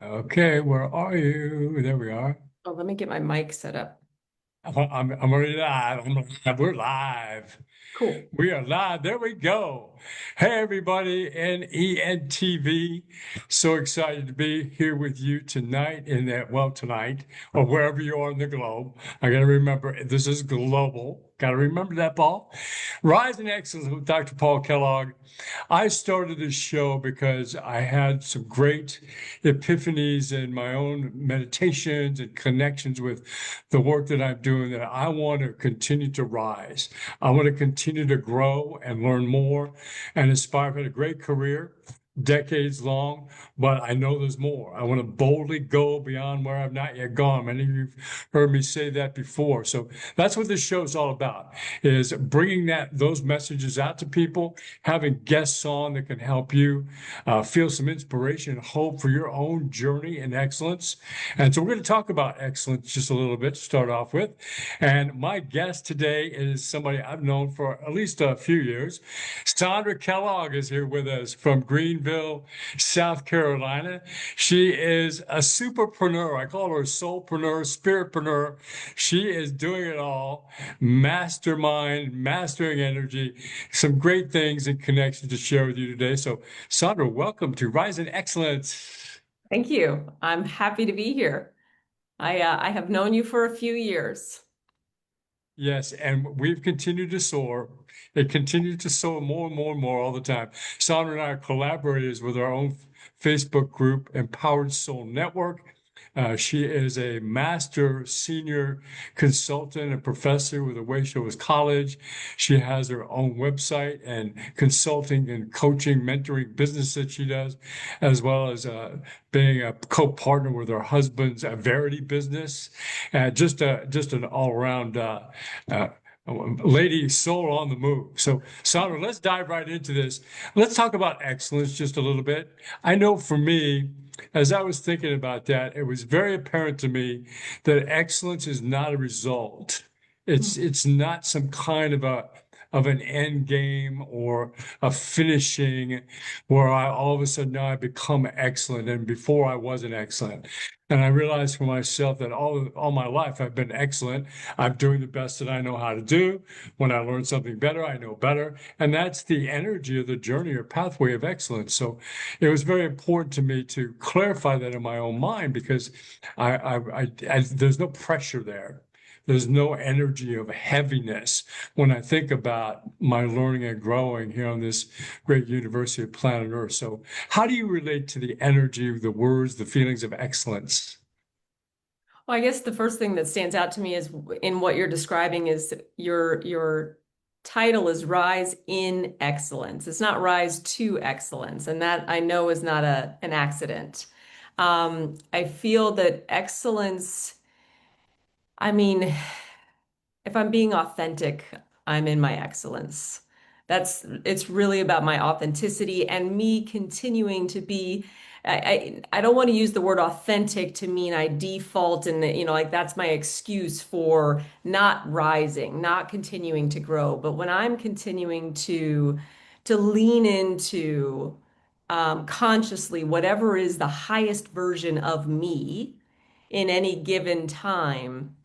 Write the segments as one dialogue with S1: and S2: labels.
S1: Okay, where are you? There we are.
S2: Oh, let me get my mic set up.
S1: I'm already live. We're live.
S2: Cool.
S1: We are live. There we go. Hey, everybody in ENTV. So excited to be here with you tonight tonight or wherever you are in the globe. I got to remember this is global. Got to remember that, Paul. Rise in Excellence with Dr. Paul Kellogg. I started this show because I had some great epiphanies in my own meditations and connections with the work that I'm doing that I want to continue to rise. I want to continue to grow and learn more and aspire. I've had a great career, decades long, but I know there's more. I want to boldly go beyond where I've not yet gone. Many of you have heard me say that before. So that's what this show is all about, is bringing those messages out to people, having guests on that can help you feel some inspiration and hope for your own journey in excellence. And so we're going to talk about excellence just a little bit to start off with. And my guest today is somebody I've known for at least a few years. Sondra Kellogg is here with us from Greenville, South Carolina. She is a superpreneur. I call her a soulpreneur, spiritpreneur. She is doing it all. Mastermind, mastering energy, some great things and connections to share with you today. So, Sondra, welcome to Rise in Excellence.
S2: Thank you. I'm happy to be here. I have known you for a few years.
S1: Yes, and we've continued to soar. It continues to soar more and more and more all the time. Sondra and I are collaborators with our own Facebook group, Empowered Soul Network. She is a master senior consultant and professor with the Waitrose College. She has her own website and consulting and coaching, mentoring business that she does, as well as being a co-partner with her husband's Verity business. Just an all-around uh, lady soul on the move. So, Sandra, let's dive right into this. Let's talk about excellence just a little bit. I know for me, as I was thinking about that, it was very apparent to me that excellence is not a result. It's not some kind of an end game or a finishing where I all of a sudden now I become excellent and before I wasn't excellent. And I realized for myself that all my life I've been excellent. I'm doing the best that I know how to do. When I learn something better, I know better. And that's the energy of the journey or pathway of excellence. So it was very important to me to clarify that in my own mind because there's no pressure there. There's no energy of heaviness when I think about my learning and growing here on this great university of planet Earth. So, how do you relate to the energy, the words, the feelings of excellence?
S2: Well, I guess the first thing that stands out to me is in what you're describing is your title is Rise in Excellence. It's not Rise to Excellence, and that I know is not an accident. I feel that excellence, I mean, if I'm being authentic, I'm in my excellence. It's really about my authenticity and me continuing to be. I don't want to use the word authentic to mean I default and like that's my excuse for not rising, not continuing to grow. But when I'm continuing to lean into consciously whatever is the highest version of me in any given time,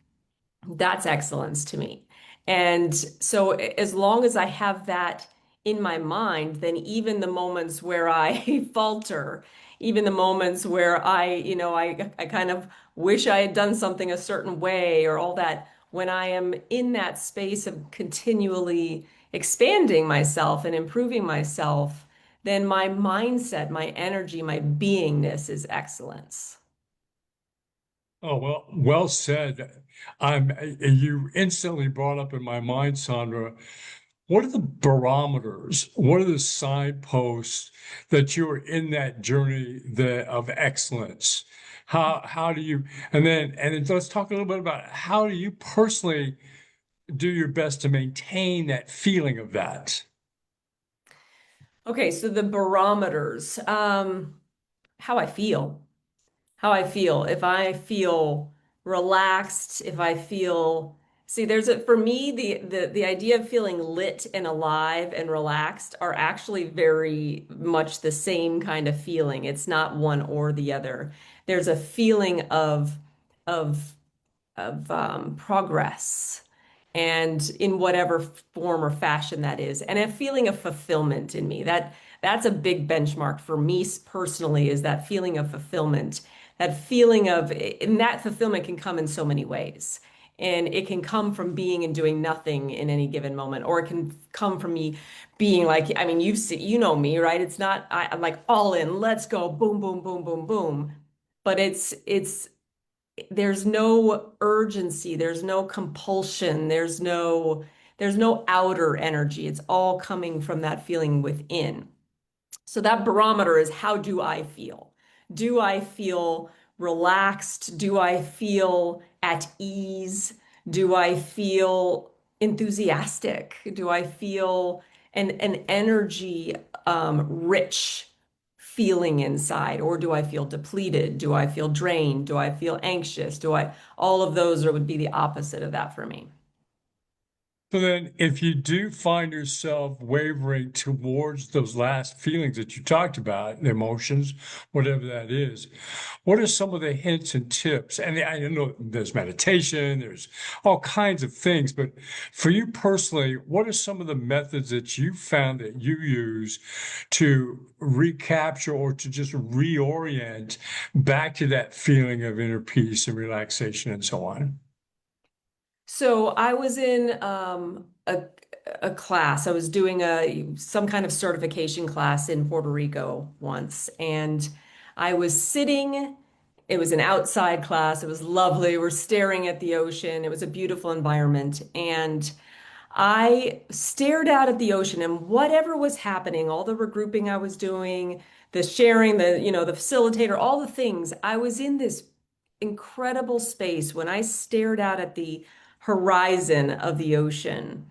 S2: that's excellence to me. And so as long as I have that in my mind, then even the moments where I falter, even the moments where I kind of wish I had done something a certain way or all that, when I am in that space of continually expanding myself and improving myself, then my mindset, my energy, my beingness is excellence.
S1: Oh, well said. You instantly brought up in my mind, Sandra, what are the barometers? What are the signposts that you are in that journey of excellence? How do you, and then let's talk a little bit about how do you personally do your best to maintain that feeling of that?
S2: Okay, so the barometers, how I feel. How I feel. If I feel relaxed, if I feel See, for me, the idea of feeling lit and alive and relaxed are actually very much the same kind of feeling. It's not one or the other. There's a feeling of progress, and in whatever form or fashion that is, and a feeling of fulfillment in me. That's a big benchmark for me personally, is that feeling of fulfillment, that feeling of, and that fulfillment can come in so many ways. And it can come from being and doing nothing in any given moment, or it can come from me being like, I mean, you know me, right? It's not, I'm like all in, let's go, boom, boom, boom, boom, boom. But there's no urgency, there's no compulsion, there's no outer energy. It's all coming from that feeling within. So that barometer is, how do I feel? Do I feel relaxed? Do I feel at ease? Do I feel enthusiastic? Do I feel an energy rich feeling inside? Or do I feel depleted? Do I feel drained? Do I feel anxious? All of those would be the opposite of that for me.
S1: So then, if you do find yourself wavering towards those last feelings that you talked about, the emotions, whatever that is, what are some of the hints and tips? And I know there's meditation, there's all kinds of things, but for you personally, what are some of the methods that you found that you use to recapture or to just reorient back to that feeling of inner peace and relaxation and so on?
S2: So I was in a class. I was doing some kind of certification class in Puerto Rico once, and I was sitting. It was an outside class. It was lovely. We're staring at the ocean. It was a beautiful environment, and I stared out at the ocean, and whatever was happening, all the regrouping I was doing, the sharing, the facilitator, all the things, I was in this incredible space when I stared out at the horizon of the ocean,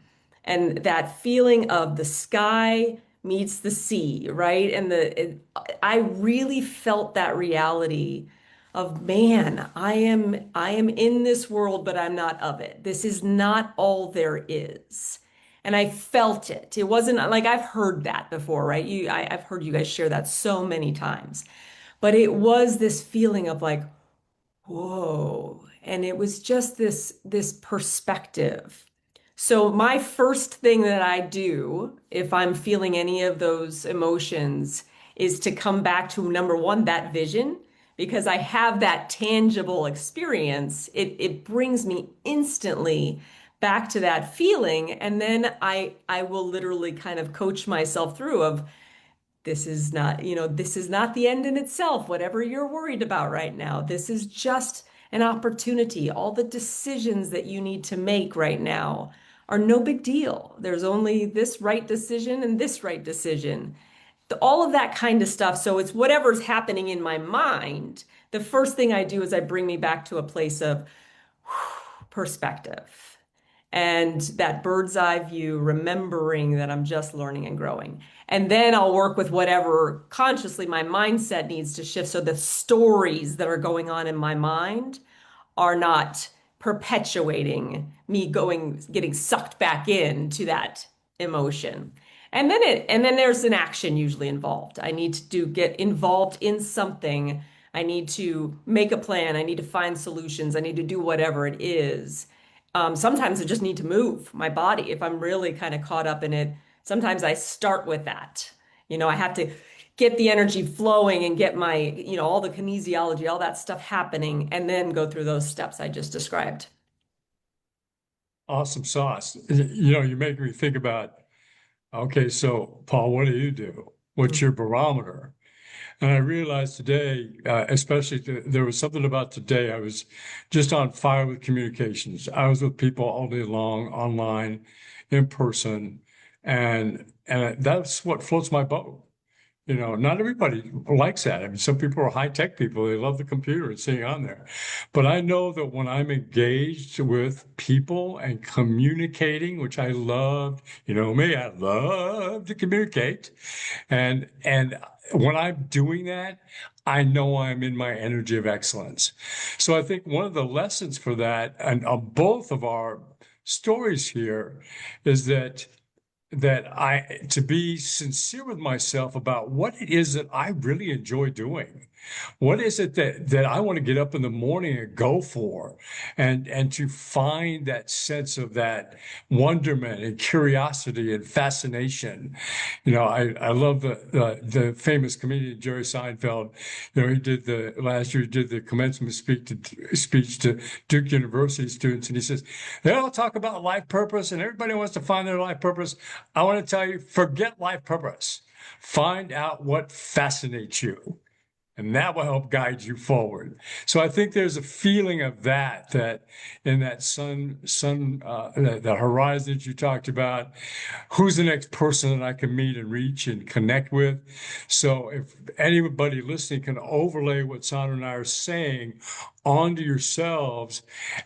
S2: and that feeling of the sky meets the sea, right? I really felt that reality of, man, I am in this world, but I'm not of it. This is not all there is. And I felt it. It wasn't like, I've heard that before, right? I've heard you guys share that so many times. But it was this feeling of like, whoa. And it was just this perspective. So my first thing that I do if I'm feeling any of those emotions is to come back to, number one, that vision, because I have that tangible experience. It brings me instantly back to that feeling, and then I will literally kind of coach myself through of, this is not the end in itself, whatever you're worried about right now. This is just an opportunity. All the decisions that you need to make right now are no big deal. There's only this right decision and this right decision. All of that kind of stuff. So it's whatever's happening in my mind. The first thing I do is I bring me back to a place of perspective and that bird's eye view, remembering that I'm just learning and growing. And then I'll work with whatever consciously my mindset needs to shift. So the stories that are going on in my mind are not perpetuating me getting sucked back into that emotion. And then there's an action usually involved. I need to get involved in something. I need to make a plan. I need to find solutions. I need to do whatever it is. Sometimes I just need to move my body. If I'm really kind of caught up in it, sometimes I start with that. I have to get the energy flowing and get all the kinesiology, all that stuff happening, and then go through those steps I just described.
S1: Awesome sauce. You make me think about, okay, so Paul, what do you do? What's your barometer? And I realized today, especially there was something about today, I was just on fire with communications. I was with people all day long, online, in person, and that's what floats my boat. Not everybody likes that. I mean, some people are high-tech people. They love the computer and sitting on there. But I know that when I'm engaged with people and communicating, which I loved, me, I love to communicate. And when I'm doing that, I know I'm in my energy of excellence. So I think one of the lessons for that, and on both of our stories here is that I to be sincere with myself about what it is that I really enjoy doing. What is it that I want to get up in the morning and go for, and to find that sense of that wonderment and curiosity and fascination. I love the famous comedian Jerry Seinfeld. He did the last year he did the commencement speech to Duke University students, and he says they all talk about life purpose, and everybody wants to find their life purpose. I want to tell you, forget life purpose. Find out what fascinates you, and that will help guide you forward. So I think there's a feeling of that in that that horizon that you talked about, who's the next person that I can meet and reach and connect with. So if anybody listening can overlay what Sondra and I are saying onto yourselves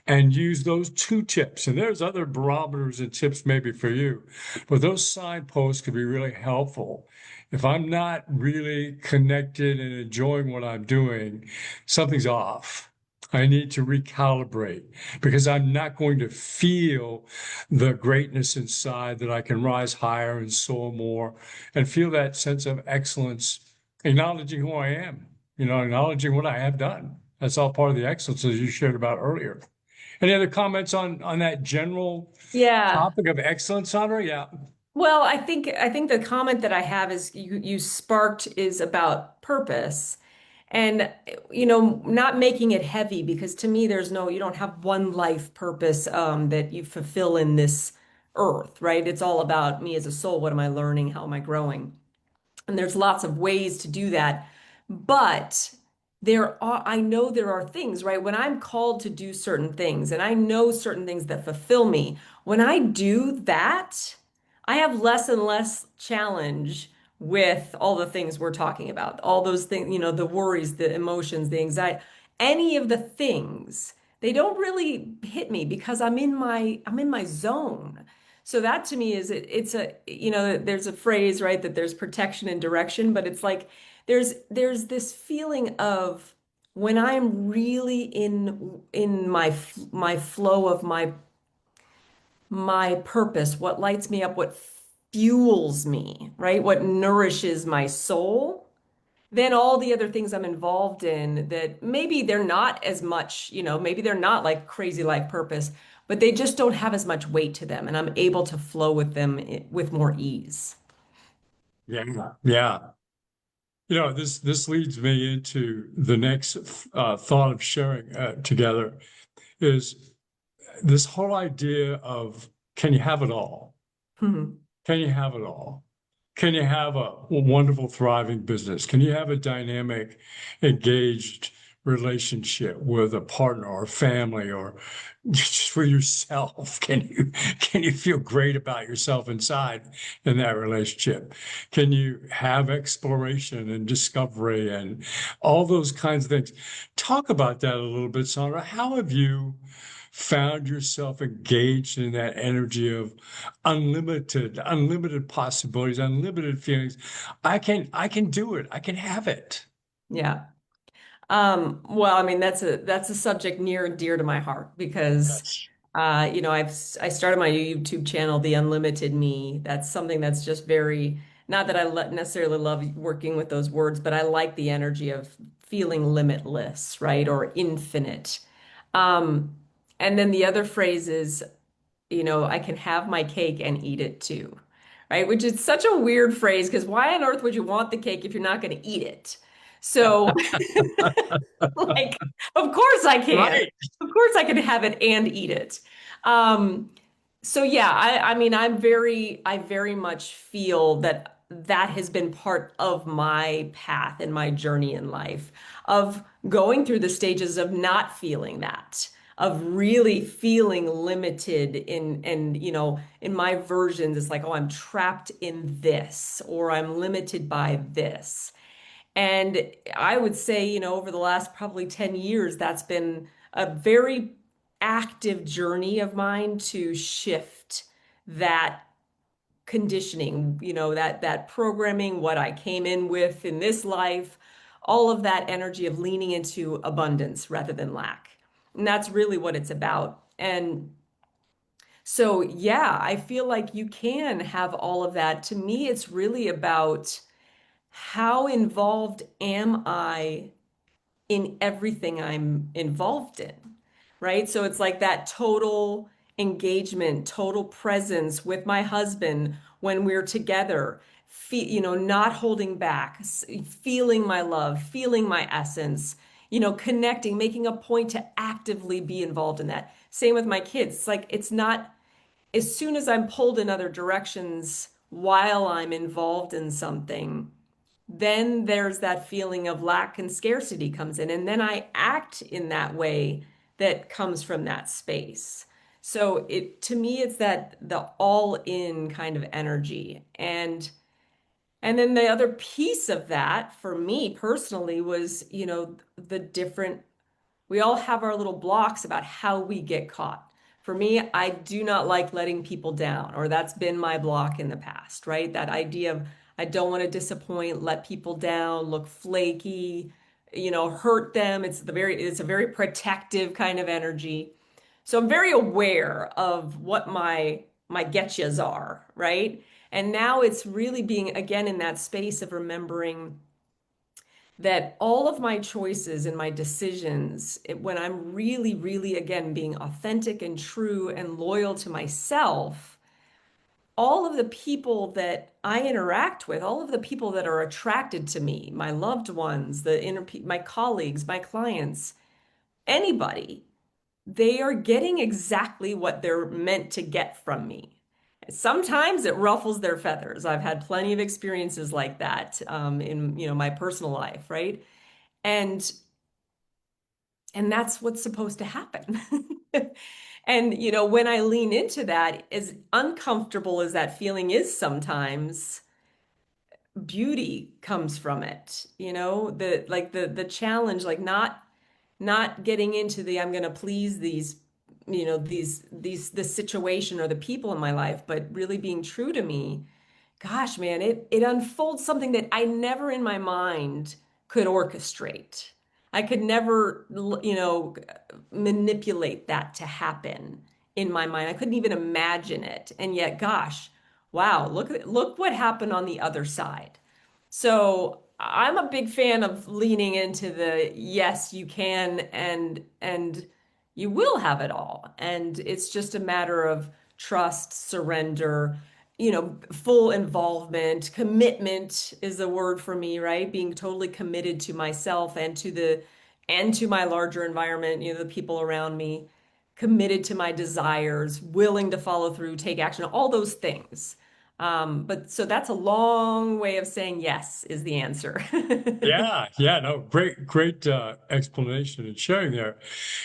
S1: and use those two tips, and there's other barometers and tips maybe for you, but those signposts could be really helpful. If I'm not really connected and enjoying what I'm doing, something's off. I need to recalibrate because I'm not going to feel the greatness inside that I can rise higher and soar more and feel that sense of excellence, acknowledging who I am, acknowledging what I have done. That's all part of the excellence as you shared about earlier. Any other comments on that general
S2: Yeah.
S1: topic of excellence, Sondra? Yeah.
S2: Well, I think the comment that I have is you sparked is about purpose. And not making it heavy because to me there's no you don't have one life purpose that you fulfill in this earth, right? It's all about me as a soul. What am I learning? How am I growing? And there's lots of ways to do that. But I know there are things, right? When I'm called to do certain things and I know certain things that fulfill me, when I do that, I have less and less challenge with all the things we're talking about, all those things, the worries, the emotions, the anxiety, any of the things, they don't really hit me because I'm in my zone. So that to me is it's there's a phrase, right, that there's protection and direction, but it's like there's this feeling of when I'm really in my flow of my purpose, what lights me up, what fuels me, right? What nourishes my soul, then all the other things I'm involved in that maybe they're not as much, maybe they're not like crazy life purpose, but they just don't have as much weight to them, and I'm able to flow with them with more ease.
S1: Yeah. Yeah. This leads me into the next thought of sharing together is this whole idea of can you have it all?
S2: Mhm.
S1: Can you have it all? Can you have a wonderful, thriving business? Can you have a dynamic, engaged relationship with a partner or family or just with yourself? Can you feel great about yourself inside in that relationship? Can you have exploration and discovery and all those kinds of things? Talk about that a little bit, Sandra. How have you found yourself engaged in that energy of unlimited possibilities, unlimited feelings? I can do it. I can have it.
S2: Yeah. Well, I mean, that's a subject near and dear to my heart because
S1: Yes.
S2: I started my YouTube channel, The Unlimited Me. That's something that's just very, not that I necessarily love working with those words, but I like the energy of feeling limitless, right? Or infinite. Um, and then the other phrase is, I can have my cake and eat it too, right? Which is such a weird phrase because why on earth would you want the cake if you're not going to eat it? So, like, of course I can.
S1: Right.
S2: Of course I can have it and eat it. Um, so yeah, I mean, I very much feel that that has been part of my path and my journey in life of going through the stages of not feeling that, of really feeling limited in my versions. It's like, oh, I'm trapped in this, or I'm limited by this. And I would say, over the last probably 10 years, that's been a very active journey of mine to shift that conditioning, that programming, what I came in with in this life, all of that energy of leaning into abundance rather than lack. And that's really what it's about. And So, yeah, I feel like you can have all of that. To me, it's really about how involved am I in everything I'm involved in, right? So it's like that total engagement, total presence with my husband when we're together, not holding back, feeling my love, feeling my essence, connecting, making a point to actively be involved in that. Same with my kids. It's like it's not as soon as I'm pulled in other directions while I'm involved in something, then there's that feeling of lack and scarcity comes in. And then I act in that way that comes from that space. So to me, it's that the all in kind of energy. And then the other piece of that for me personally was, the different we all have our little blocks about how we get caught. For me, I do not like letting people down, or that's been my block in the past, right? That idea of I don't want to disappoint, let people down, look flaky, hurt them. It's a very protective kind of energy. So I'm very aware of what my getchas are, right? And now it's really being again in that space of remembering that all of my choices and my decisions, when I'm really, really, again, being authentic and true and loyal to myself, all of the people that I interact with, all of the people that are attracted to me, my loved ones, my colleagues, my clients, anybody, they are getting exactly what they're meant to get from me. Sometimes it ruffles their feathers. I've had plenty of experiences like that in my personal life, right? And and that's what's supposed to happen. And when I lean into that, as uncomfortable as that feeling is sometimes, beauty comes from it. The challenge, like not getting into the I'm going to please this situation or the people in my life, but really being true to me. Gosh, man, it unfolds something that I never in my mind could orchestrate. I could never, manipulate that to happen in my mind. I couldn't even imagine it. And yet, gosh, wow, look what happened on the other side. So I'm a big fan of leaning into the yes, you can and you will have it all. And it's just a matter of trust, surrender, full involvement. Commitment is a word for me, right? Being totally committed to myself and to my larger environment, the people around me, committed to my desires, willing to follow through, take action, all those things. But so that's a long way of saying yes is the answer.
S1: Yeah, yeah, no, great explanation and sharing there.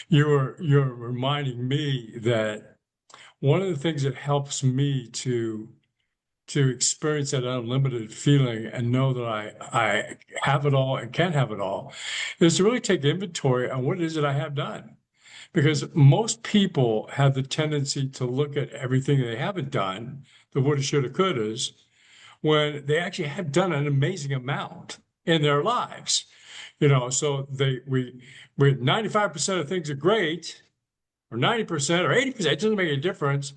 S1: You're reminding me that one of the things that helps me to experience that unlimited feeling and know that I have it all and can have it all is to really take inventory on what it is that I have done. Because most people have the tendency to look at everything they haven't done, the woulda, shoulda, couldas, when they actually have done an amazing amount in their lives. So we 95% of things are great, or 90% or 80%, it doesn't make a difference.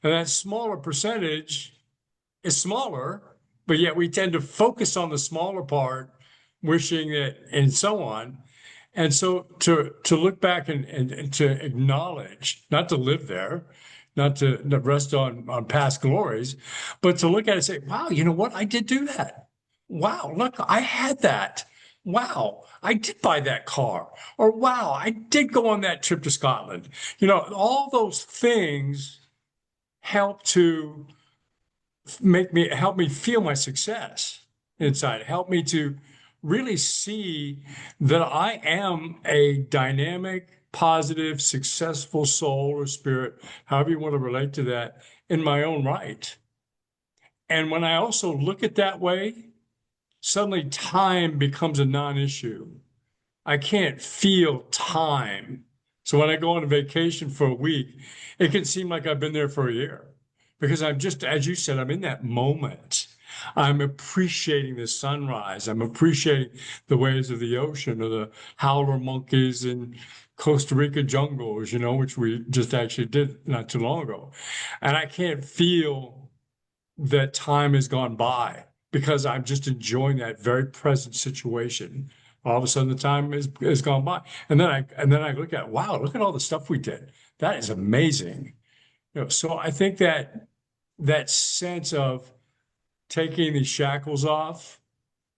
S1: And that smaller percentage is smaller, but yet we tend to focus on the smaller part, wishing that, and so on. And so to look back and to acknowledge, not to live there, not to rest on past glories, but to look at it and say, wow, you know what? I did do that. Wow, look, I had that. Wow, I did buy that car. Or wow, I did go on that trip to Scotland. All those things help to help me feel my success inside, help me to really see that I am a dynamic, positive, successful soul or spirit, however you want to relate to that, in my own right. And when I also look at that way, suddenly time becomes a non-issue. I can't feel time. So when I go on a vacation for a week, it can seem like I've been there for a year because I'm just, as you said, I'm in that moment. I'm appreciating the sunrise. I'm appreciating the waves of the ocean or the howler monkeys in Costa Rica jungles, which we just actually did not too long ago. And I can't feel that time has gone by because I'm just enjoying that very present situation. All of a sudden, the time is gone by, and then I look at, wow, look at all the stuff we did. That is amazing. So I think that sense of taking the shackles off,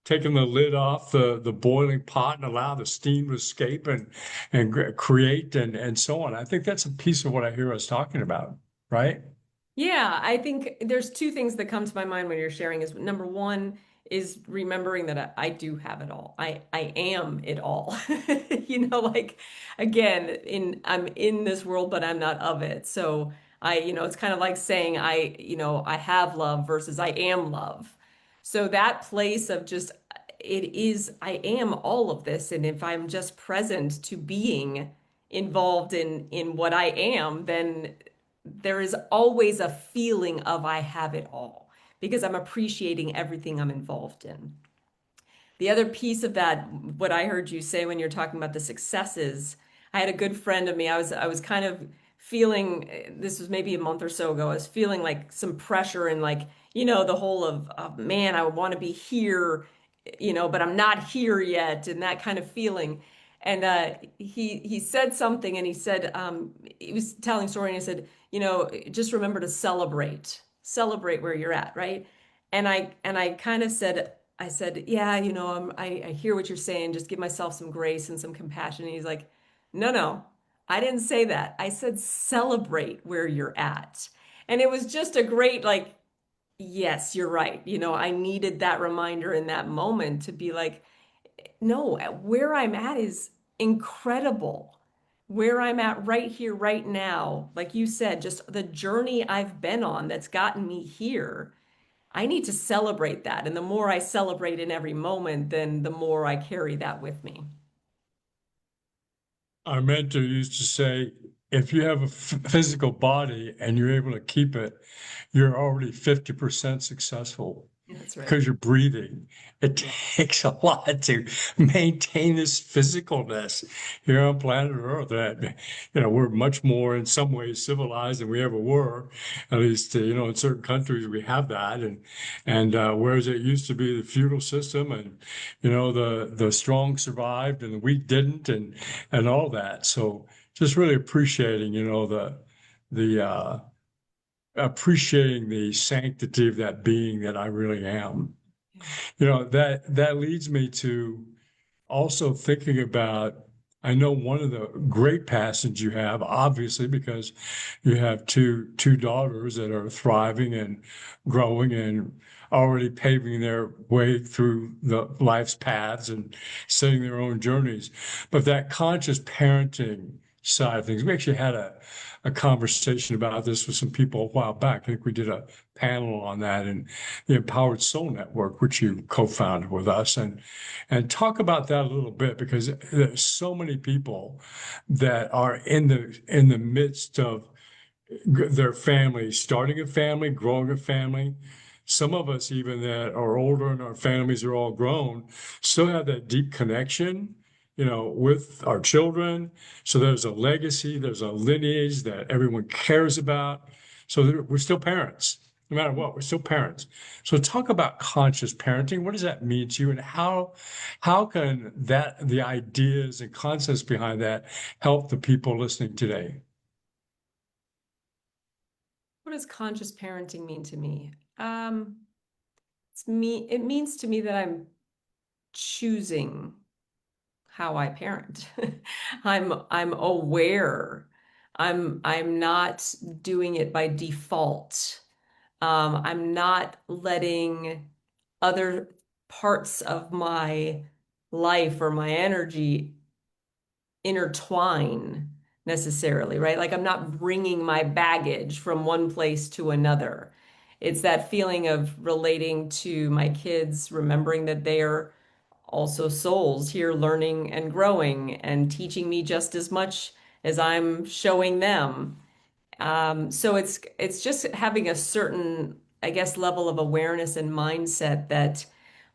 S1: taking the lid off the boiling pot and allow the steam to escape and create and so on. I think that's a piece of what I hear us talking about, right?
S2: Yeah, I think there's two things that come to my mind when you're sharing is number one is remembering that I do have it all. I am it all. Like again, I'm in this world, but I'm not of it. So it's kind of like saying I have love versus I am love. So that place of just it is I am all of this, and if I'm just present to being involved in what I am, then there is always a feeling of I have it all because I'm appreciating everything I'm involved in. The other piece of that, what I heard you say when you're talking about the successes, I had a good friend of me. I was kind of feeling this was maybe a month or so ago. I was feeling like some pressure and like, the whole of man, I want to be here, but I'm not here yet, and that kind of feeling. And he said something, and he said he was telling a story, and he said, just remember to celebrate where you're at, right? And I kind of said, I said, yeah, I hear what you're saying. Just give myself some grace and some compassion. And he's like, no, no, I didn't say that. I said celebrate where you're at. And it was just a great, like, yes, you're right. I needed that reminder in that moment to be like, no, where I'm at is incredible. Where I'm at right here, right now, like you said, just the journey I've been on that's gotten me here. I need to celebrate that. And the more I celebrate in every moment, then the more I carry that with me.
S1: Our mentor used to say, if you have a physical body and you're able to keep it, you're already 50% successful
S2: That's right.
S1: because you're breathing. It takes a lot to maintain this physicalness here on planet Earth. That we're much more in some ways civilized than we ever were. At least in certain countries we have that, and whereas it used to be the feudal system, and the strong survived and the weak didn't, and all that. So just really appreciating the appreciating the sanctity of that being that I really am.
S2: Yeah.
S1: That leads me to also thinking about, I know one of the great passions you have, obviously, because you have two daughters that are thriving and growing and already paving their way through the life's paths and setting their own journeys. But that conscious parenting side of things, we actually had a conversation about this with some people a while back. I think we did a panel on that in the Empowered Soul Network, which you co-founded with us, and talk about that a little bit because there's so many people that are in the midst of their family, starting a family, growing a family. Some of us, even that are older and our families are all grown, still have that deep connection, with our children. So there's a legacy, there's a lineage that everyone cares about. So we're still parents. No matter what, we're still parents. So talk about conscious parenting. What does that mean to you, and how can the ideas and concepts behind that help the people listening today?
S2: What does conscious parenting mean to me? It means to me that I'm choosing how I parent. I'm aware. I'm not doing it by default. I'm not letting other parts of my life or my energy intertwine necessarily, right? Like I'm not bringing my baggage from one place to another. It's that feeling of relating to my kids, remembering that they are also souls here learning and growing and teaching me just as much as I'm showing them. So it's just having a certain I guess, level of awareness and mindset that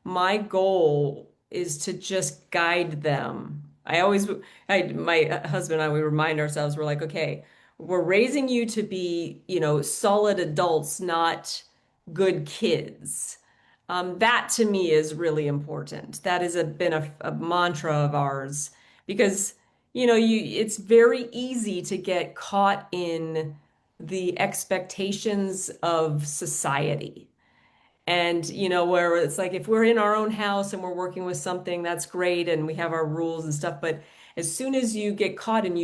S2: my goal is to just guide them. My husband and I, we remind ourselves, we're like, okay, we're raising you to be, solid adults, not good kids. That to me is really important. That has been a mantra of ours because, it's very easy to get caught in the expectations of society. And, where it's like if we're in our own house and we're working with something, that's great and we have our rules and stuff. But as soon as you get caught and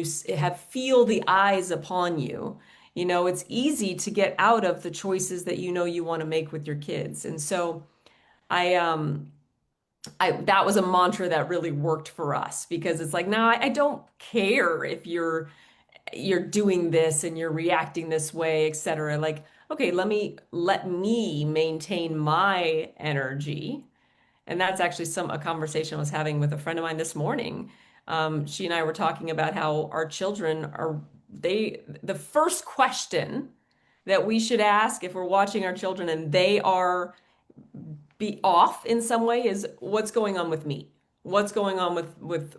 S2: feel the eyes upon you, it's easy to get out of the choices that you want to make with your kids. And so I, um, that was a mantra that really worked for us because it's like, no, I don't care if you're doing this and you're reacting this way, etc. Like, okay, let me maintain my energy. And that's actually a conversation I was having with a friend of mine this morning. She and I were talking about how our children the first question that we should ask if we're watching our children and they are be off in some way is what's going on with me? What's going on with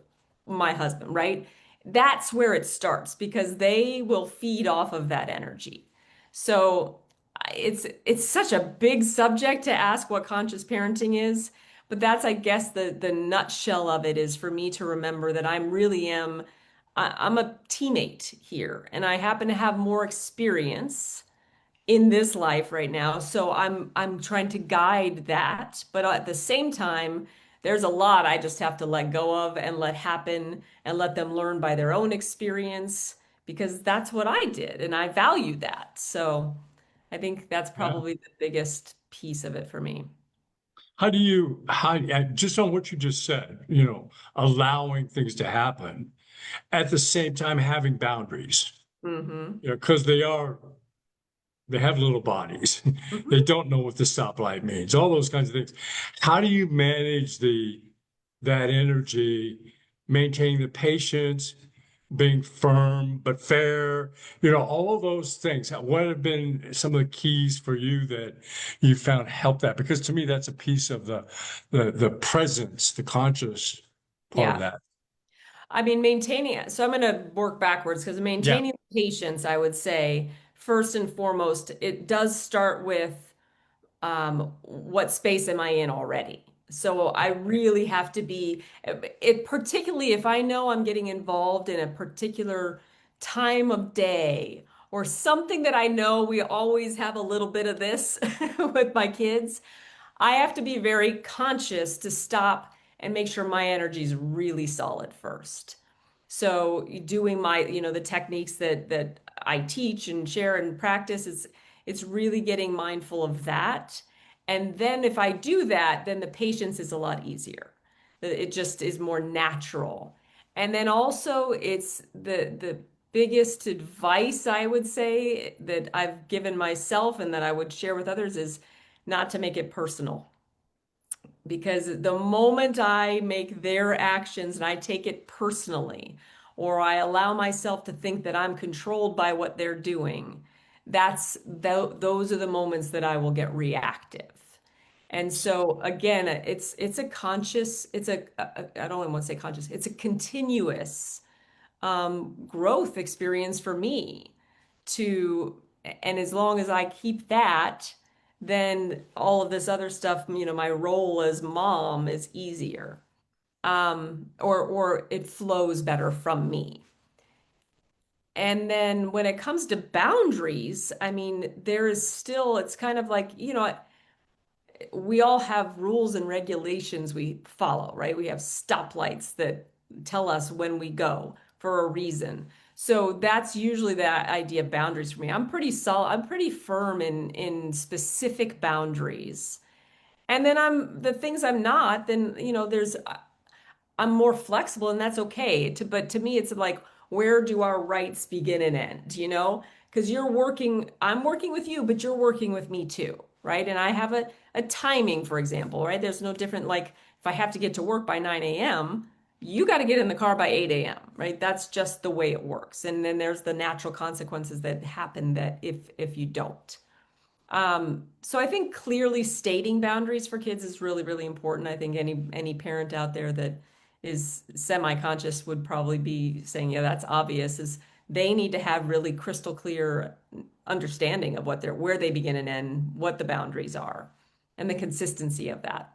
S2: my husband, right? That's where it starts because they will feed off of that energy. So it's such a big subject to ask what conscious parenting is, but that's I guess the nutshell of it is for me to remember that I'm a teammate here and I happen to have more experience in this life right now. So I'm trying to guide that, but at the same time, there's a lot I just have to let go of and let happen and let them learn by their own experience because that's what I did and I value that. So I think that's
S1: Yeah.
S2: probably the biggest piece of it for me.
S1: Just on what you just said, allowing things to happen at the same time having boundaries,
S2: Hmm.
S1: because they have little bodies. They
S2: Hmm.
S1: don't know what the stoplight means, all those kinds of things. How do you manage that energy, maintaining the patience, being firm but fair, all of those things? What have been some of the keys for you that you found help that? Because to me, that's a piece of the presence, the conscious part of
S2: Yeah.
S1: that.
S2: I mean, maintaining it. So I'm going to work backwards because
S1: Yeah.
S2: maintaining patience, I would say, first and foremost, it does start with what space am I in already? So I really have to be it, particularly if I know I'm getting involved in a particular time of day or something that I know we always have a little bit of this with my kids. I have to be very conscious to stop and make sure my energy is really solid first. So doing the techniques that I teach and share and practice, it's really getting mindful of that. And then if I do that, then the patience is a lot easier. It just is more natural. And then also it's the biggest advice I would say that I've given myself and that I would share with others is not to make it personal because the moment I make their actions and I take it personally, or I allow myself to think that I'm controlled by what they're doing, those are the moments that I will get reactive. And so again, it's a conscious, I don't even want to say conscious, it's a continuous growth experience for me to, and as long as I keep that, then all of this other stuff, my role as mom is easier. Or it flows better from me. And then when it comes to boundaries, I mean, there is still, it's kind of like, we all have rules and regulations we follow, right? We have stoplights that tell us when we go for a reason. So that's usually the idea of boundaries for me. I'm pretty solid, I'm pretty firm in specific boundaries. And then the things I'm not, then I'm more flexible and that's okay. But to me, it's like, where do our rights begin and end, Because I'm working with you, but you're working with me too, right? And I have a timing, for example, right? There's no different, like if I have to get to work by 9 a.m., you got to get in the car by 8 a.m., right? That's just the way it works. And then there's the natural consequences that happen that if you don't. So I think clearly stating boundaries for kids is really, really important. I think any parent out there that is semi-conscious would probably be saying, yeah, that's obvious, is they need to have really crystal clear understanding of what they're where they begin and end, what the boundaries are, and the consistency of that.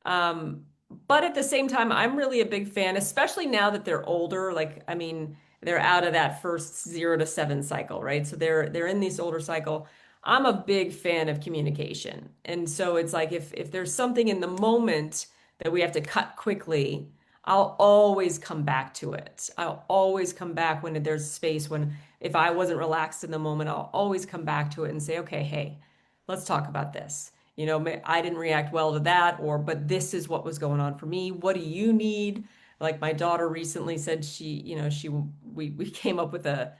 S2: Um, but at the same time, I'm really a big fan, especially now that they're older. Like, I mean, they're out of that first 0 to 7 cycle, right? So they're in this older cycle. I'm a big fan of communication. And so it's like if there's something in the moment that we have to cut quickly, I'll always come back to it. I'll always come back when there's space, when if I wasn't relaxed in the moment, I'll always come back to it and say, okay, hey, let's talk about this. You know, I didn't react well to that, or but this is what was going on for me. What do you need? Like my daughter recently said we came up with a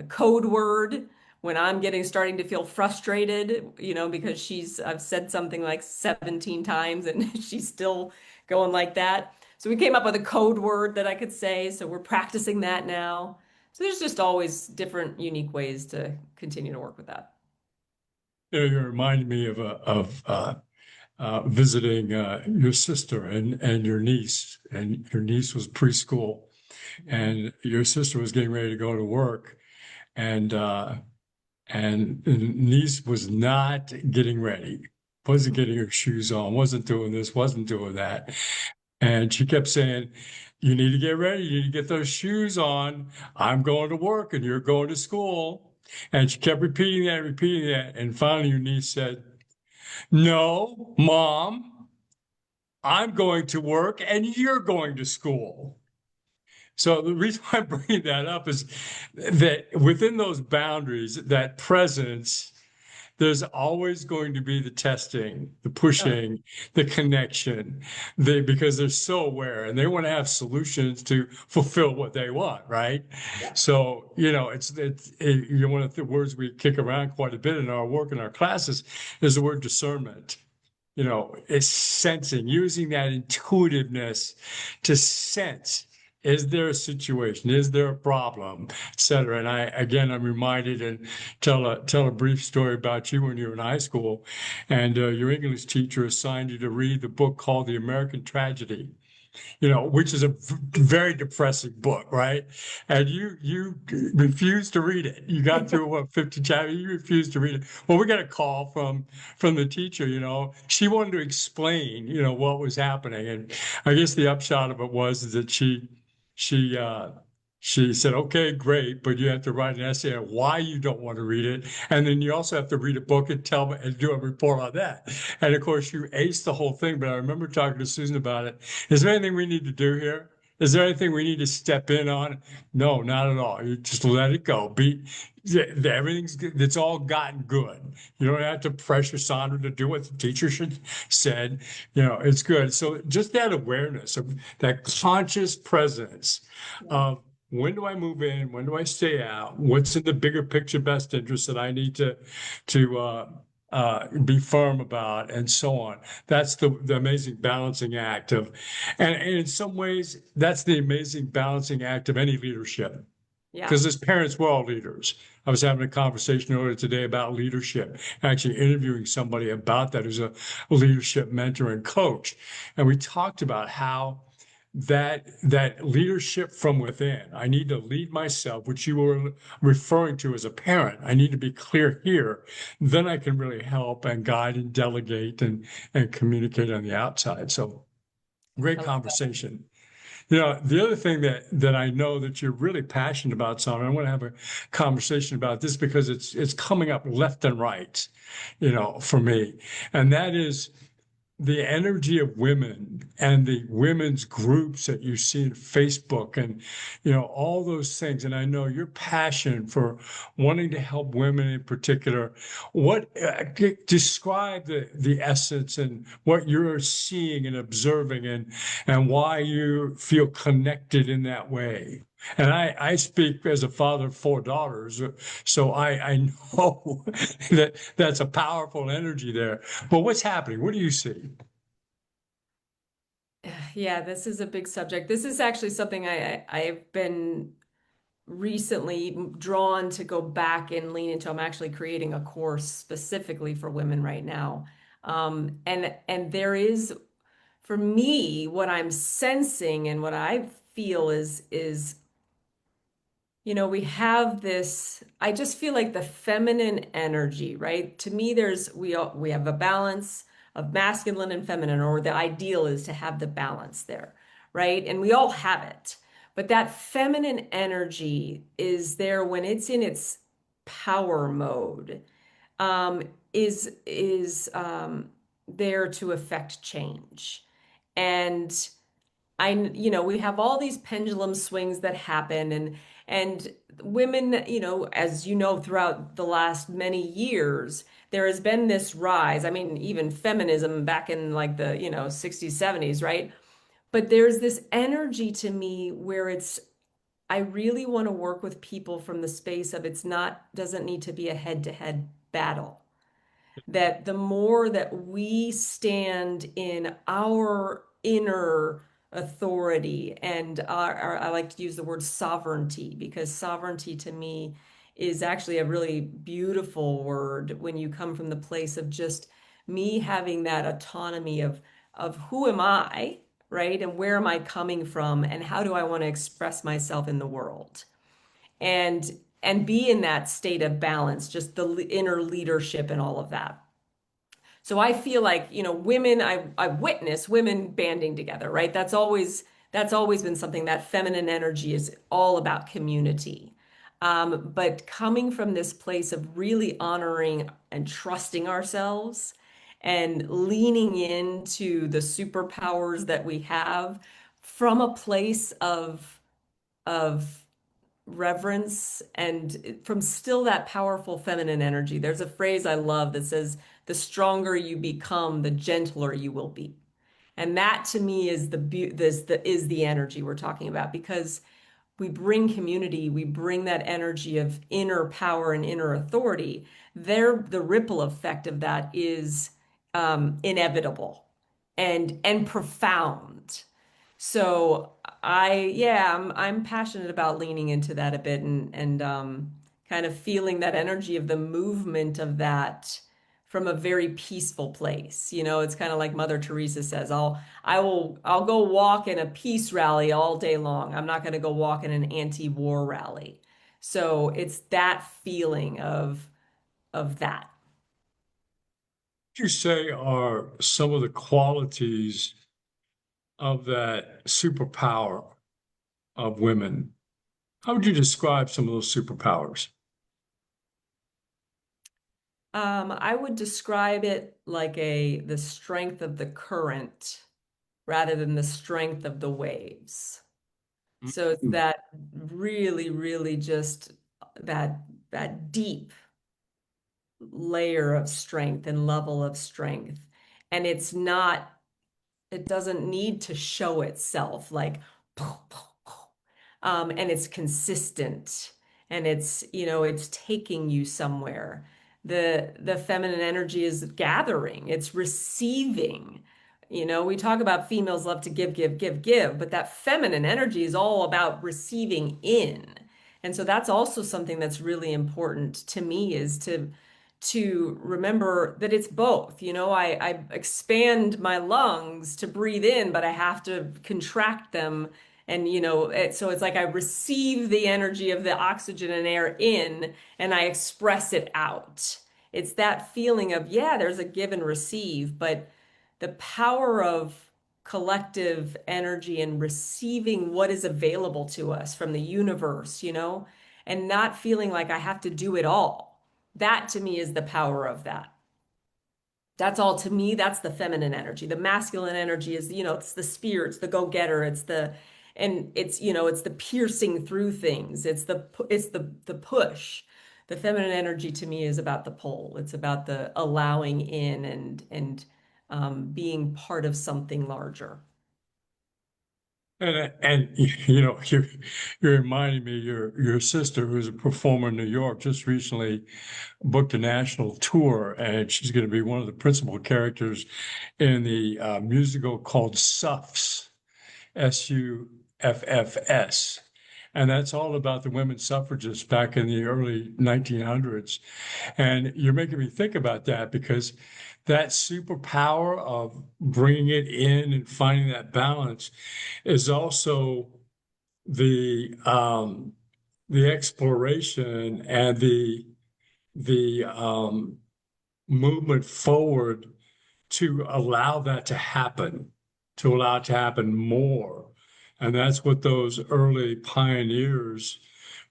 S2: code word when I'm starting to feel frustrated, you know, because I've said something like 17 times and she's still going like that. So we came up with a code word that I could say. So we're practicing that now. So there's just always different unique ways to continue to work with that.
S1: You reminded me of visiting your sister and your niece, and your niece was preschool,
S2: Mhm.
S1: and your sister was getting ready to go to work, and the niece was not getting ready, wasn't getting her shoes on, wasn't doing this, wasn't doing that, and she kept saying, "You need to get ready. You need to get those shoes on. I'm going to work, and you're going to school." And she kept repeating that, and finally, your niece said, "No, Mom, I'm going to work and you're going to school." So the reason why I'm bringing that up is that within those boundaries, that presence, there's always going to be the testing, the
S2: Oh,
S1: pushing, the connection, because they're so aware and they want to have solutions to fulfill what they want, right?
S2: yeah.
S1: So, one of the words we kick around quite a bit in our work in our classes is the word discernment. Is sensing, using that intuitiveness to sense, is there a situation, is there a problem, et cetera. And I'm reminded and tell a brief story about you when you were in high school, and your English teacher assigned you to read the book called The American Tragedy, which is a very depressing book, right? And you refused to read it. You got through what 50 chapters, you refused to read it. Well, we got a call from the teacher, she wanted to explain, what was happening. And I guess the upshot of it was that she she said, okay, great, but you have to write an essay on why you don't want to read it. And then you also have to read a book and tell me and do a report on that. And of course, you aced the whole thing. But I remember talking to Susan about it. Is there anything we need to do here? Is there anything we need to step in on? No, not at all. You just let it go. Everything's good. It's all gotten good. You don't have to pressure Sondra to do what the teacher should said. It's good. So just that awareness of that conscious presence
S2: Yeah.
S1: of when do I move in? When do I stay out? What's in the bigger picture best interest that I need to be firm about, and so on. That's the amazing balancing act and in some ways, that's the amazing balancing act of any leadership.
S2: Yeah.
S1: Because as parents, we're all leaders. I was having a conversation earlier today about leadership, actually interviewing somebody about that who's a leadership mentor and coach. And we talked about how that leadership from within. I need to lead myself, which you were referring to as a parent. I need to be clear here. Then I can really help and guide and delegate and communicate on the outside. So great
S2: I love
S1: conversation. The other thing that I know that you're really passionate about, Simon, I want to have a conversation about this because it's coming up left and right, for me. And that is the energy of women and the women's groups that you see in Facebook and all those things. And I know your passion for wanting to help women in particular. What describe the essence and what you're seeing and observing and why you feel connected in that way. And I speak as a father of 4 daughters, so I know that's a powerful energy there. But what's happening? What do you see?
S2: that. Yeah, this is a big subject. This is actually something I've been recently drawn to go back and lean into. I'm actually creating a course specifically for women right now. And there is, for me, what I'm sensing and what I feel is we have this, I just feel like the feminine energy, right? To me, we have a balance of masculine and feminine, or the ideal is to have the balance there, right? And we all have it. But that feminine energy is there when it's in its power mode, um, is there to affect change. And we have all these pendulum swings that happen, and women, as you know, throughout the last many years, there has been this rise. I mean, even feminism back in like the, 60s, 70s, right? But there's this energy to me where I really want to work with people from the space of doesn't need to be a head-to-head battle, that the more that we stand in our inner authority and I like to use the word sovereignty, because sovereignty to me is actually a really beautiful word when you come from the place of just me having that autonomy of who am I, right? And where am I coming from and how do I want to express myself in the world? And be in that state of balance, just the inner leadership and all of that. So I feel like, women, I witness women banding together, right? That's always been something. That feminine energy is all about community. But coming from this place of really honoring and trusting ourselves and leaning into the superpowers that we have from a place of reverence and from still that powerful feminine energy. There's a phrase I love that says, the stronger you become, the gentler you will be. And that to me is the energy we're talking about, because we bring community, we bring that energy of inner power and inner authority. The ripple effect of that is inevitable and profound. So I'm passionate about leaning into that a bit, and kind of feeling that energy of the movement of that from a very peaceful place. It's kind of like Mother Teresa says, I'll go walk in a peace rally all day long. I'm not going to go walk in an anti-war rally. So it's that feeling of that.
S1: What you say are some of the qualities of that superpower of women? How would you describe some of those superpowers?
S2: I would describe it like the strength of the current rather than the strength of the waves. So it's
S1: Mm.
S2: that really, really just that that deep layer of strength and level of strength. And it doesn't need to show itself like, and it's consistent, and it's taking you somewhere. The feminine energy is gathering, it's receiving. We talk about females love to give, give, give, give, but that feminine energy is all about receiving in. And so that's also something that's really important to me, is to remember that it's both. I expand my lungs to breathe in, but I have to contract them. And, so it's like I receive the energy of the oxygen and air in, and I express it out. It's that feeling of, yeah, there's a give and receive, but the power of collective energy and receiving what is available to us from the universe, and not feeling like I have to do it all. That to me is the power of that. That's all to me. That's the feminine energy. The masculine energy is, it's the spear, it's the go-getter, it's the piercing through things. It's the push. The feminine energy to me is about the pull. It's about the allowing in and being part of something larger.
S1: And you're reminding me, your sister, who's a performer in New York, just recently booked a national tour, and she's going to be one of the principal characters in the musical called Suffs, Suffs. And that's all about the women suffragists back in the early 1900s. And you're making me think about that because that superpower of bringing it in and finding that balance is also the the exploration and the movement forward to allow that to happen, to allow it to happen more. And that's what those early pioneers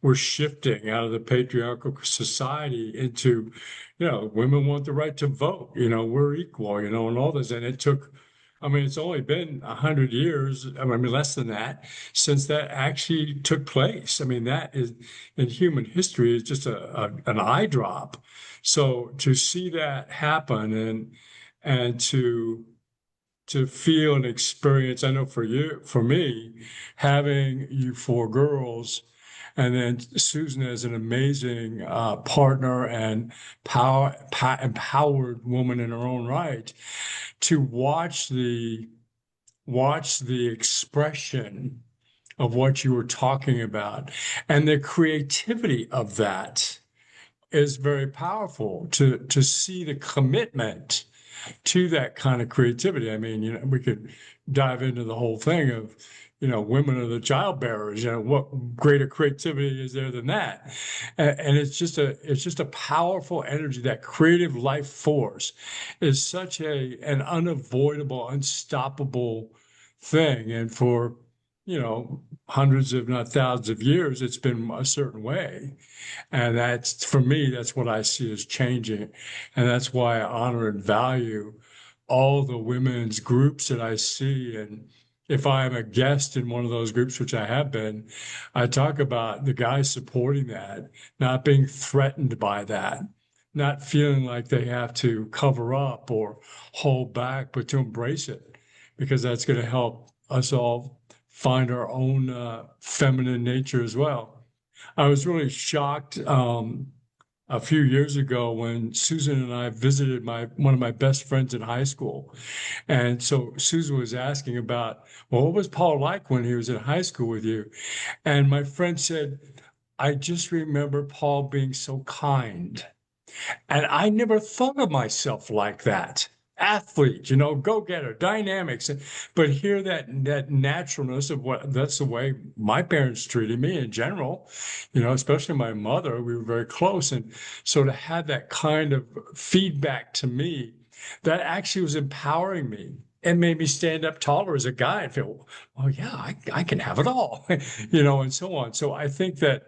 S1: were shifting out of the patriarchal society into, women want the right to vote, we're equal, and all this. And it took, I mean, it's only been 100 years, I mean, less than that, since that actually took place. I mean, that is in human history is just an eye drop. So to see that happen and to feel and experience. I know for you, for me, having you four girls, and then Susan is an amazing partner and empowered woman in her own right. To watch the expression of what you were talking about and the creativity of that is very powerful to see the commitment to that kind of creativity. I mean, we could dive into the whole thing of, women are the child bearers. What greater creativity is there than that? And it's just a powerful energy. That creative life force is such an unavoidable, unstoppable thing. And for, hundreds, if not thousands of years, it's been a certain way. And that's, for me, that's what I see as changing. And that's why I honor and value all the women's groups that I see. And if I'm a guest in one of those groups, which I have been, I talk about the guys supporting that, not being threatened by that, not feeling like they have to cover up or hold back, but to embrace it, because that's going to help us all find our own feminine nature as well. I was really shocked a few years ago when Susan and I visited one of my best friends in high school. And so Susan was asking about, well, what was Paul like when he was in high school with you? And my friend said, I just remember Paul being so kind. And I never thought of myself like that. Athlete, go-getter, dynamics. But here that naturalness of what that's the way my parents treated me in general, especially my mother, we were very close. And so to have that kind of feedback to me, that actually was empowering me and made me stand up taller as a guy and feel, oh yeah, I can have it all, and so on. So I think that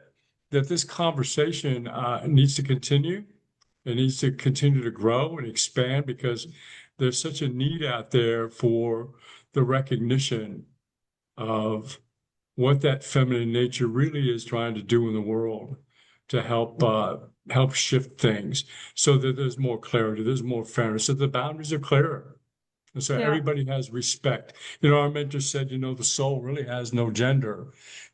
S1: this conversation needs to continue. It needs to continue to grow and expand because there's such a need out there for the recognition of what that feminine nature really is trying to do in the world to help shift things so that there's more clarity, there's more fairness, so the boundaries are clearer. And so
S2: Yeah.
S1: everybody has respect. Our mentor said, the soul really has no gender.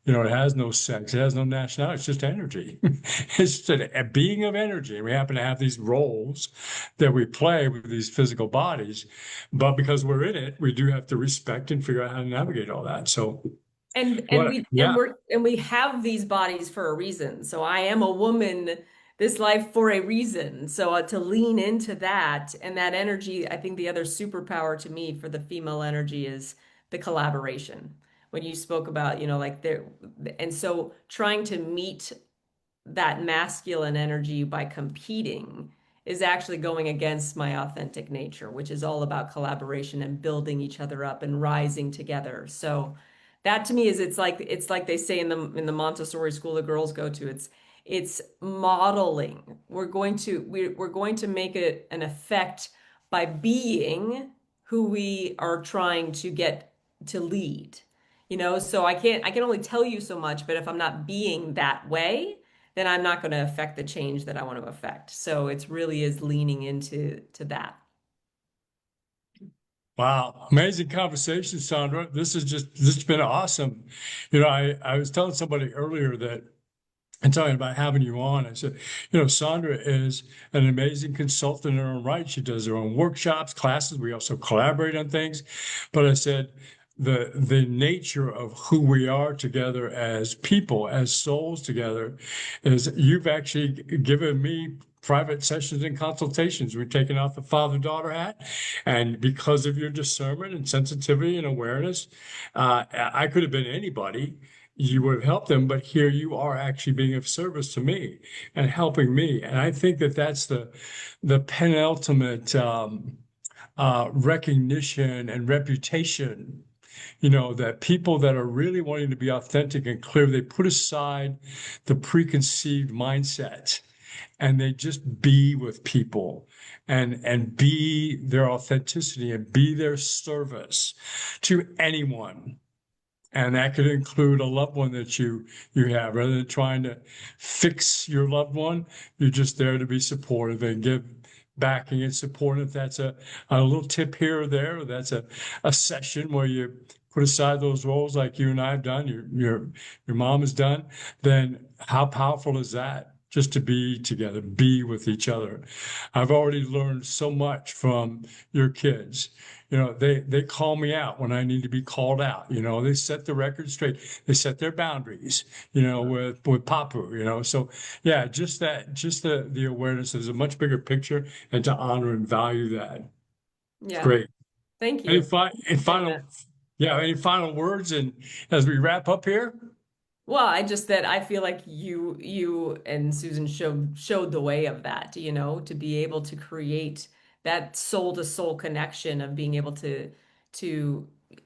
S1: It has no sex. It has no nationality. It's just energy. It's just a being of energy. And we happen to have these roles that we play with these physical bodies. But because we're in it, we do have to respect and figure out how to navigate all that. So,
S2: And
S1: what?
S2: we
S1: Yeah.
S2: we have these bodies for a reason. So I am a woman this life for a reason. So to lean into that and that energy, I think the other superpower to me for the female energy is the collaboration. When you spoke about, like there, and so trying to meet that masculine energy by competing is actually going against my authentic nature, which is all about collaboration and building each other up and rising together. So that to me is it's like they say in the Montessori school the girls go to. It's modeling. We're going to make it an effect by being who we are trying to get to lead. So I can only tell you so much, but if I'm not being that way, then I'm not going to affect the change that I want to affect. So it's really is leaning into that.
S1: Wow. Amazing conversation, Sondra. This has been awesome. I was telling somebody earlier that and talking about having you on. I said, Sondra is an amazing consultant in her own right. She does her own workshops, classes. We also collaborate on things. But I said, the nature of who we are together as people, as souls together, is you've actually given me private sessions and consultations. We've taken off the father-daughter hat, and because of your discernment and sensitivity and awareness, I could have been anybody. You would have helped them, but here you are actually being of service to me and helping me. And I think that that's the penultimate recognition and reputation, that people that are really wanting to be authentic and clear, they put aside the preconceived mindset and they just be with people and be their authenticity and be their service to anyone. And that could include a loved one that you have. Rather than trying to fix your loved one, you're just there to be supportive and give backing and support. If that's a little tip here or there, or that's a session where you put aside those roles like you and I have done, your mom has done, then how powerful is that? Just to be together, be with each other. I've already learned so much from your kids. They call me out when I need to be called out. They set the record straight. They set their boundaries, with Papu, So yeah, just the awareness. There's a much bigger picture, and to honor and value that. It's
S2: Yeah.
S1: great.
S2: Thank
S1: Any
S2: you
S1: fi any
S2: for saying
S1: final,
S2: that.
S1: yeah, any final words and as we wrap up here?
S2: Well, I just that I feel like you and Susan showed the way of that, to be able to create that soul to soul connection of being able to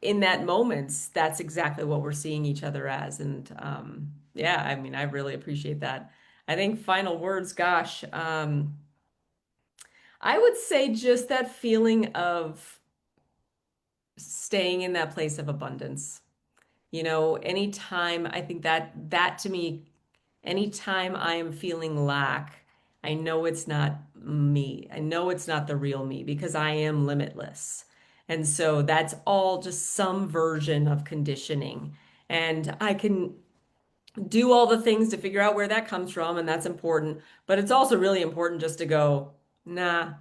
S2: in that moments, that's exactly what we're seeing each other as. And yeah, I mean, I really appreciate that. I think final words, gosh, I would say just that feeling of staying in that place of abundance. Anytime I think that to me, anytime I am feeling lack, I know it's not me. I know it's not the real me because I am limitless. And so that's all just some version of conditioning. And I can do all the things to figure out where that comes from, and that's important. But it's also really important just to go, nah,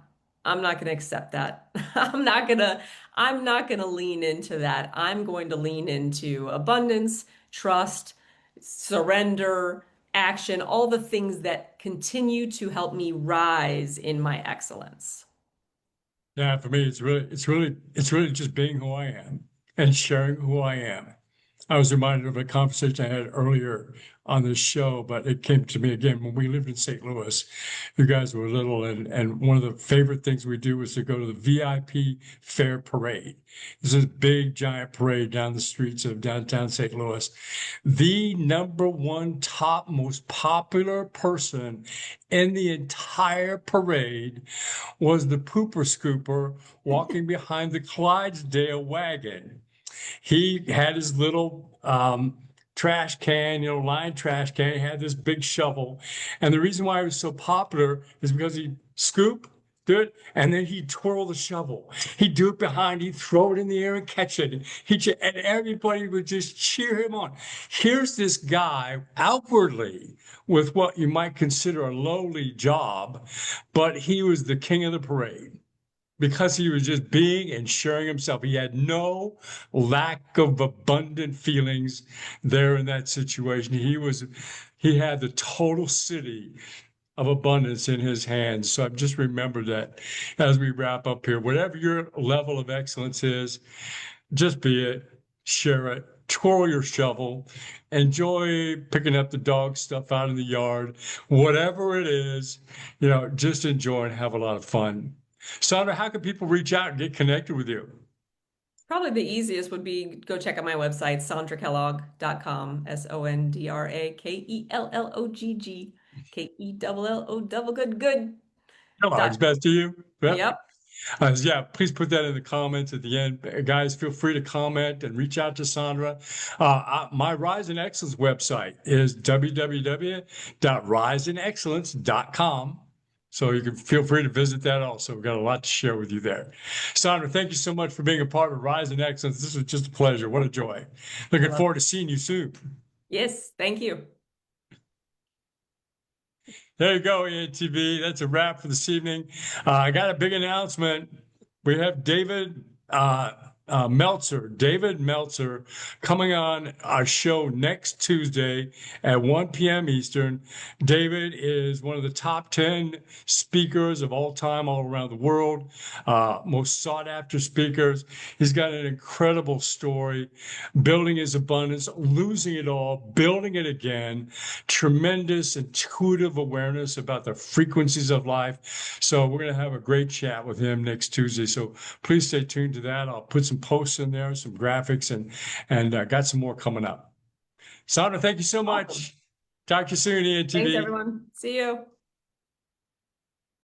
S2: I'm not going to accept that. I'm not going to lean into that. I'm going to lean into abundance, trust, surrender, action, all the things that continue to help me rise in my excellence.
S1: Yeah, for me, it's really just being who I am and sharing who I am. I was reminded of a conversation I had earlier on this show, but it came to me again when we lived in St. Louis. You guys were little, and one of the favorite things we do was to go to the VIP Fair Parade. This is a big, giant parade down the streets of downtown St. Louis. The number one top most popular person in the entire parade was the pooper scooper walking behind the Clydesdale wagon. He had his little trash can, lined trash can. He had this big shovel. And the reason why he was so popular is because he'd scoop, do it, and then he'd twirl the shovel. He'd do it behind, he'd throw it in the air and catch it. And everybody would just cheer him on. Here's this guy outwardly with what you might consider a lowly job, but he was the king of the parade because he was just being and sharing himself. He had no lack of abundant feelings there in that situation. He had the total city of abundance in his hands. So I've just remembered that as we wrap up here, whatever your level of excellence is, just be it, share it, twirl your shovel, enjoy picking up the dog stuff out in the yard, whatever it is, just enjoy and have a lot of fun. Sondra, how can people reach out and get connected with you?
S2: Probably the easiest would be go check out my website, sondrakellogg.com, SONDRAKELLOGG, KELLO good, good.
S1: Kellogg's
S2: Dot.
S1: best to you. Yep.
S2: Yep.
S1: Yeah, please put that in the comments at the end. Guys, feel free to comment and reach out to Sondra. My Rise in Excellence website is www.riseinexcellence.com. So you can feel free to visit that also. We've got a lot to share with you there. Sondra, thank you so much for being a part of Rise in Excellence. This was just a pleasure. What a joy. Looking
S2: Love.
S1: forward to seeing you soon.
S2: Yes, thank you.
S1: There you go, ENTV. That's a wrap for this evening. I got a big announcement. We have David Meltzer, David Meltzer, coming on our show next Tuesday at 1 p.m. Eastern. David is one of the top 10 speakers of all time, all around the world, most sought after speakers. He's got an incredible story, building his abundance, losing it all, building it again, tremendous intuitive awareness about the frequencies of life. So we're going to have a great chat with him next Tuesday. So please stay tuned to that. I'll put some posts in there, some graphics, and got some more coming up. Sondra, thank you so
S2: Awesome.
S1: much. Talk to you soon,
S2: Thanks,
S1: ENTV.
S2: everyone. See you.